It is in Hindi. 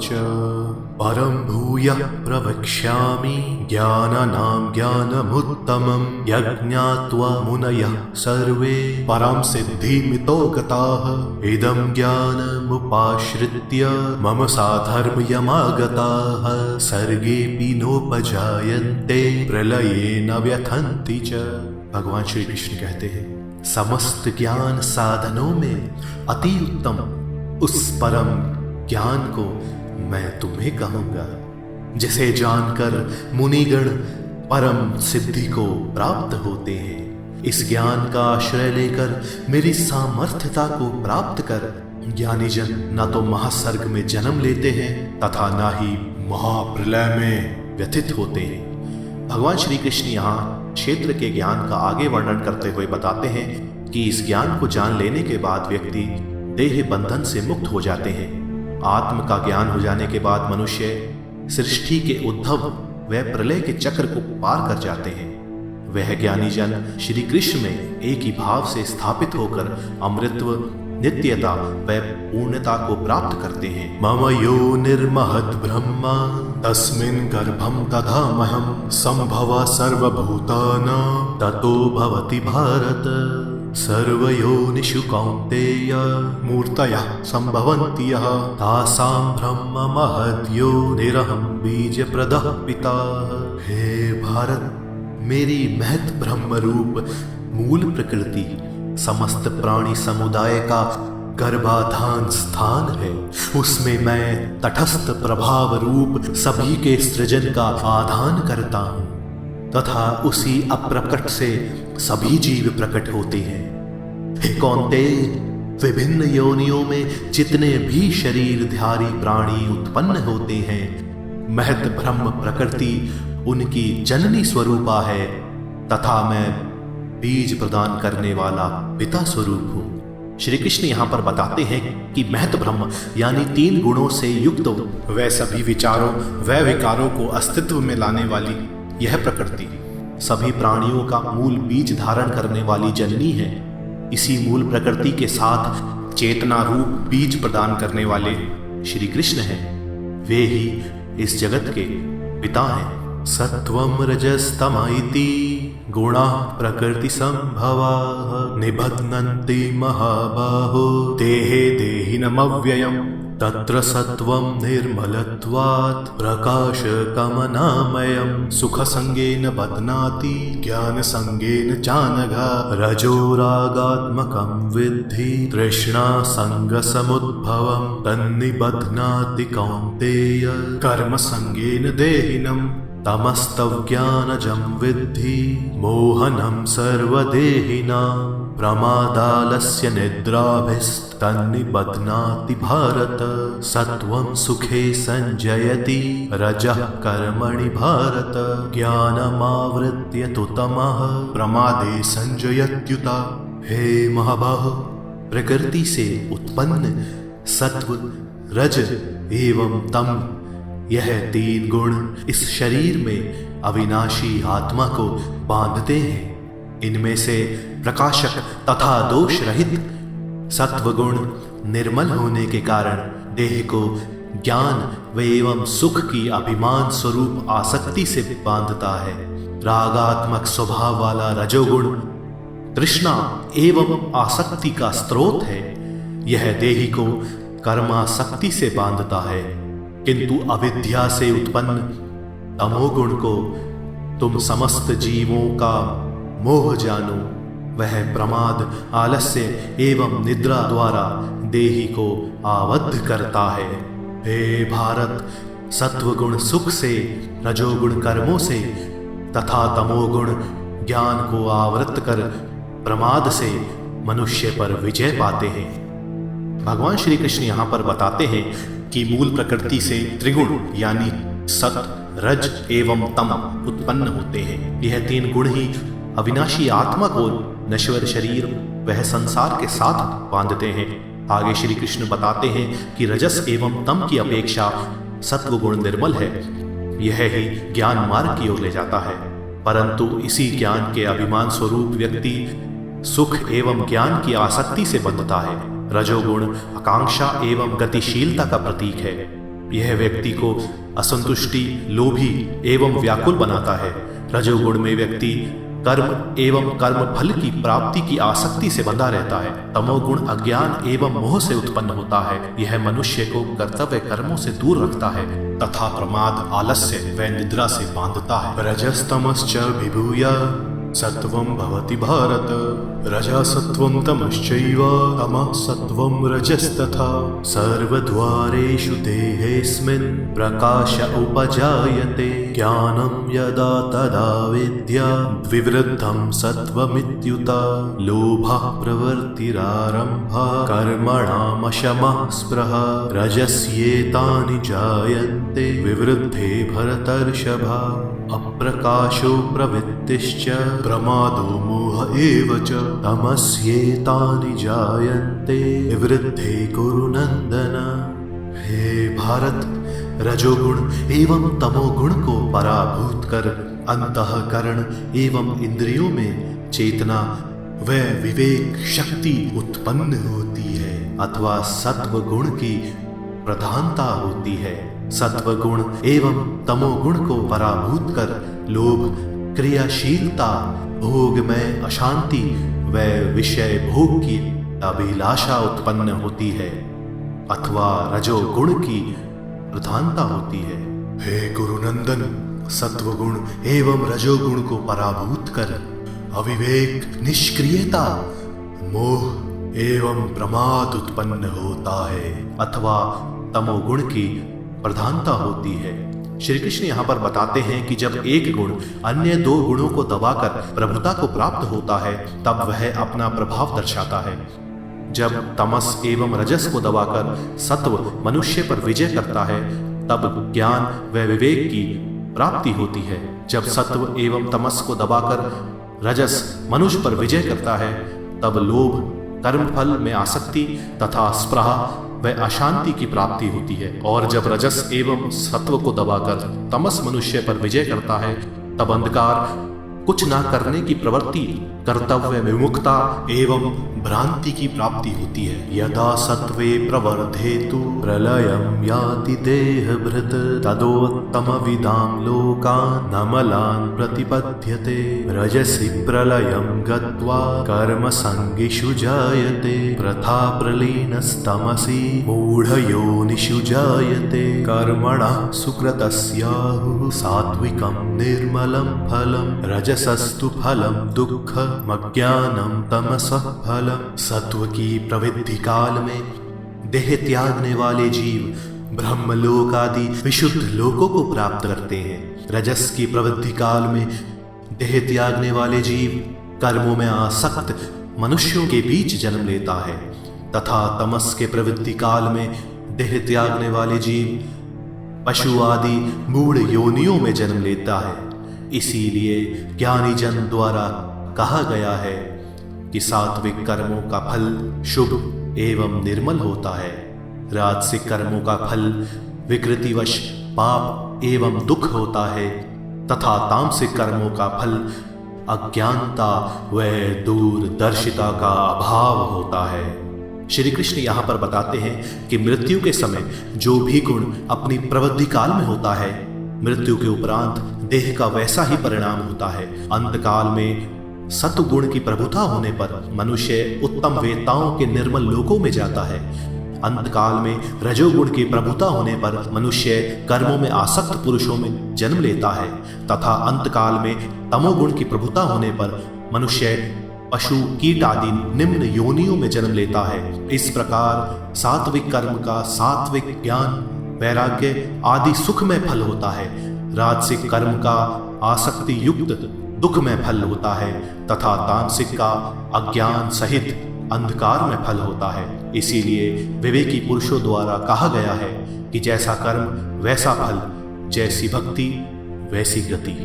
च परं भूयः प्रवक्ष्यामि ज्ञानानां ज्ञानमुत्तमं यज्ञात्वा मुनयः सर्वे परां सिद्धिमितो गताः इदं ज्ञानमुपाश्रित्य मम साधर्म्यमागताः सर्गेऽपि नोपजायन्ते प्रलये न व्यथन्ति च। भगवान श्री कृष्ण कहते हैं, समस्त ज्ञान साधनों में अति उत्तम उस परम ज्ञान को मैं तुम्हें कहूंगा, जिसे जानकर मुनिगण परम सिद्धि को प्राप्त होते हैं। इस ज्ञान का आश्रय लेकर मेरी सामर्थ्यता को प्राप्त कर ज्ञानी जन न तो महासर्ग में जन्म लेते हैं तथा न ही महाप्रलय में व्यथित होते हैं। भगवान श्री कृष्ण यहाँ क्षेत्र के ज्ञान का आगे वर्णन करते हुए बताते हैं कि इस ज्ञान को जान लेने के बाद व्यक्ति देह बंधन से मुक्त हो जाते हैं। आत्म का ज्ञान हो जाने के बाद मनुष्य सृष्टि के उद्भव व प्रलय के चक्र को पार कर जाते हैं। वह ज्ञानी जन श्री कृष्ण में एक ही भाव से स्थापित होकर अमृतत्व, नित्यता व पूर्णता को प्राप्त करते हैं। मम यो निर्महद् ब्रह्मा तस्मिन् गर्भं दधामहं संभवा सर्वभूतानां ततो भवति भारत सर्वयोनिषु कौन्तेय मूर्तयः सम्भवन्ति यः तासां ब्रह्म महद्योनिरहं बीजप्रदः पिता। हे भारत, मेरी महत् ब्रह्म रूप मूल प्रकृति समस्त प्राणी समुदाय का गर्भाधान स्थान है। उसमें मैं तटस्थ प्रभाव रूप सभी के सृजन का आधान करता हूँ तथा उसी अप्रकट से सभी जीव प्रकट होते हैं। हे कौन्तेय, विभिन्न योनियों में जितने भी शरीरधारी प्राणी उत्पन्न होते हैं, महत् ब्रह्म प्रकृति उनकी जननी स्वरूपा है तथा मैं बीज प्रदान करने वाला पिता स्वरूप हूँ। श्री कृष्ण यहाँ पर बताते हैं कि महत् ब्रह्म यानी 3 गुणों से युक्त वह सभी विचारों व विकारों को अस्तित्व में लाने वाली यह प्रकृति सभी प्राणियों का मूल बीज धारण करने वाली जननी है। इसी मूल प्रकृति के साथ चेतना रूप बीज प्रदान करने वाले श्री कृष्ण हैं। वे ही इस जगत के पिता हैं। सत्वं रजस्तम इति गुणाः प्रकृति संभवाः निबध्नन्ति महाबाहो देहे देहिनमव्ययम् तत्र सत्वं निर्मलत्वात् प्रकाशकमनामयम् सुखसंगेन बध्नाति ज्ञानसंगेन चानघा रजोरागात्मकं विद्धि तृष्णासंगसमुद्भवं तन्निबध्नाति कौन्तेय कर्मसंगेन देहिनम् तमस्तज्ञानजं विद्धि मोहनं सर्वदेहिनां प्रमादालस्य निद्राभिस्तन्निबध्नाति भारत सत्वं सुखे संजयति रजः कर्मणि भारत ज्ञानमावृत्य तु तमः प्रमादे संजयत्युता। हे महाबाहो, प्रकृति से उत्पन्न सत्व, रज एवं तम यह 3 गुण इस शरीर में अविनाशी आत्मा को बांधते हैं। इनमें से प्रकाशक तथा दोष रहित सत्व गुण निर्मल होने के कारण देह को ज्ञान व एवं सुख की अभिमान स्वरूप आसक्ति से बांधता है। रागात्मक स्वभाव वाला रजोगुण तृष्णा एवं आसक्ति का स्रोत है। यह देही को कर्मासक्ति से बांधता है। किंतु अविद्या से उत्पन्न तमोगुण को तुम समस्त जीवों का मोह जानो। वह प्रमाद, आलस्य एवं निद्रा द्वारा देही को आबद्ध करता है। हे भारत, सत्वगुण सुख से, रजोगुण कर्मों से तथा तमोगुण ज्ञान को आवृत कर प्रमाद से मनुष्य पर विजय पाते हैं। भगवान श्री कृष्ण यहाँ पर बताते हैं कि मूल प्रकृति से त्रिगुण यानी सत, रज एवं तम उत्पन्न होते हैं। यह 3 गुण ही अविनाशी आत्मा को नश्वर शरीर वह संसार के साथ बांधते हैं। आगे श्री कृष्ण बताते हैं कि रजस एवं तम की अपेक्षा सत्व गुण निर्मल है। यह ही ज्ञान मार्ग की ओर ले जाता है। परंतु इसी ज्ञान के अभिमान स्वरूप व्यक्ति सुख एवं ज्ञान की आसक्ति से बंधता है। रजोगुण आकांक्षा एवं गतिशीलता का प्रतीक है। यह व्यक्ति को असंतुष्टि, लोभी एवं व्याकुल बनाता है। रजोगुण में व्यक्ति कर्म एवं कर्म फल की प्राप्ति की आसक्ति से बंधा रहता है। तमोगुण अज्ञान एवं मोह से उत्पन्न होता है। यह मनुष्य को कर्तव्य कर्मों से दूर रखता है तथा प्रमाद, आलस्य व निद्रा से बांधता है। रजस्तमश्च विभूय सत्वं भवति भारत, रजसत्वं तमश्चैव तमः सत्वं रजस्तथा। सर्वद्वारेषु देहेऽस्मिन् प्रकाश उपजायते, ज्ञानं यदा तदा विद्यात् विवृद्धं सत्वमित्युत। लोभः प्रवृत्तिरारम्भः कर्मणामशमः स्पृहा, रजस्येतानि जायन्ते विवृद्धे भरतर्षभ। अप्रकाशो प्रवृत्तिश्च प्रमादो मोह एव च, तमस्येतानि जायन्ते विवृद्धे कुरु नन्दन। हे भारत, रजोगुण एवं तमोगुण को पराभूत कर अंतःकरण एवं इंद्रियों में चेतना व विवेक शक्ति उत्पन्न होती है अथवा सत्व गुण की प्रधानता होती है। सत्व गुण एवं तमोगुण को पराभूत कर लोभ, क्रियाशीलता, भोग में अशांति व विषय भोग की अभिलाषा उत्पन्न होती है अथवा रजोगुण की प्रधानता होती है। हे गुरुनंदन, सत्वगुण एवं रजोगुण को पराभूत कर अविवेक, निष्क्रियता, मोह एवं प्रमाद उत्पन्न होता है अथवा तमोगुण की प्रधानता होती है। श्री कृष्ण यहाँ पर बताते हैं कि जब एक गुण अन्य दो गुणों को दबाकर प्रभुता को प्राप्त होता है तब वह अपना प्रभाव दर्शाता है। जब तमस एवं रजस को दबाकर सत्व मनुष्य पर विजय करता है तब ज्ञान व विवेक की प्राप्ति होती है। जब सत्व एवं तमस को दबाकर रजस मनुष्य पर विजय करता है तब लोभ, कर्मफल में आसक्ति तथा स्पृहा व अशांति की प्राप्ति होती है। और जब रजस एवं सत्व को दबाकर तमस मनुष्य पर विजय करता है तब अंधकार, कुछ ना करने की प्रवृत्ति, कर्तव्य विमुखता एवं भ्रांति की प्राप्ति होती है। यदा सत्वे प्रवर्धेतु प्रलयं याति देहभृत्, तदोत्तम विदां लोकान् नमलान् प्रतिपद्यते। रजसि प्रलयं गत्वा कर्म संगिषु जायते, प्रथा प्रलीनस्तमसि मूढयोनिषु जायते। कर्मणः सुकृतस्याहुः सात्विकं निर्मलं फलं, रजसस्तु फलं दुःखम् अज्ञानं तमसः फलम्। सत्व की प्रवृत्ति काल में देह त्यागने वाले जीव ब्रह्मलोक आदि विशुद्ध लोकों को प्राप्त करते हैं। रजस की प्रवृत्ति काल में देह त्यागने वाले जीव कर्मों में आसक्त मनुष्यों के बीच जन्म लेता है तथा तमस के प्रवृत्ति काल में देह त्यागने वाले जीव पशु आदि मूढ़ योनियों में जन्म लेता है। इसीलिए ज्ञानी जन द्वारा कहा गया है कि सात्विक कर्मों का फल शुभ एवं निर्मल होता है, राजसिक कर्मों का फल विकृतिवश पाप एवं दुख होता है तथा तामसिक कर्मों का फल अज्ञानता व दूरदर्शिता का अभाव होता है। श्री कृष्ण यहाँ पर बताते हैं कि मृत्यु के समय जो भी गुण अपनी प्रवृत्ति काल में होता है, मृत्यु के उपरांत देह का वैसा ही परिणाम होता है। अंतकाल में सत्वगुण की प्रभुता होने पर मनुष्य उत्तम वेत्ताओं के निर्मल लोकों में जाता है। अंतकाल में रजोगुण की प्रभुता होने पर मनुष्य कर्मों में आसक्त पुरुषों में जन्म लेता है तथा अंतकाल में तमोगुण की प्रभुता होने पर मनुष्य पशु, कीट आदि निम्न योनियों में जन्म लेता है। इस प्रकार सात्विक कर्म का सात्विक ज्ञान, वैराग्य आदि सुखमय फल होता है। राजसिक कर्म का आसक्ति युक्त दुखमय फल होता है तथा तामसिक का अज्ञान सहित अंधकार में फल होता है। इसीलिए विवेकी पुरुषों द्वारा कहा गया है कि जैसा कर्म वैसा फल, जैसी भक्ति वैसी गति।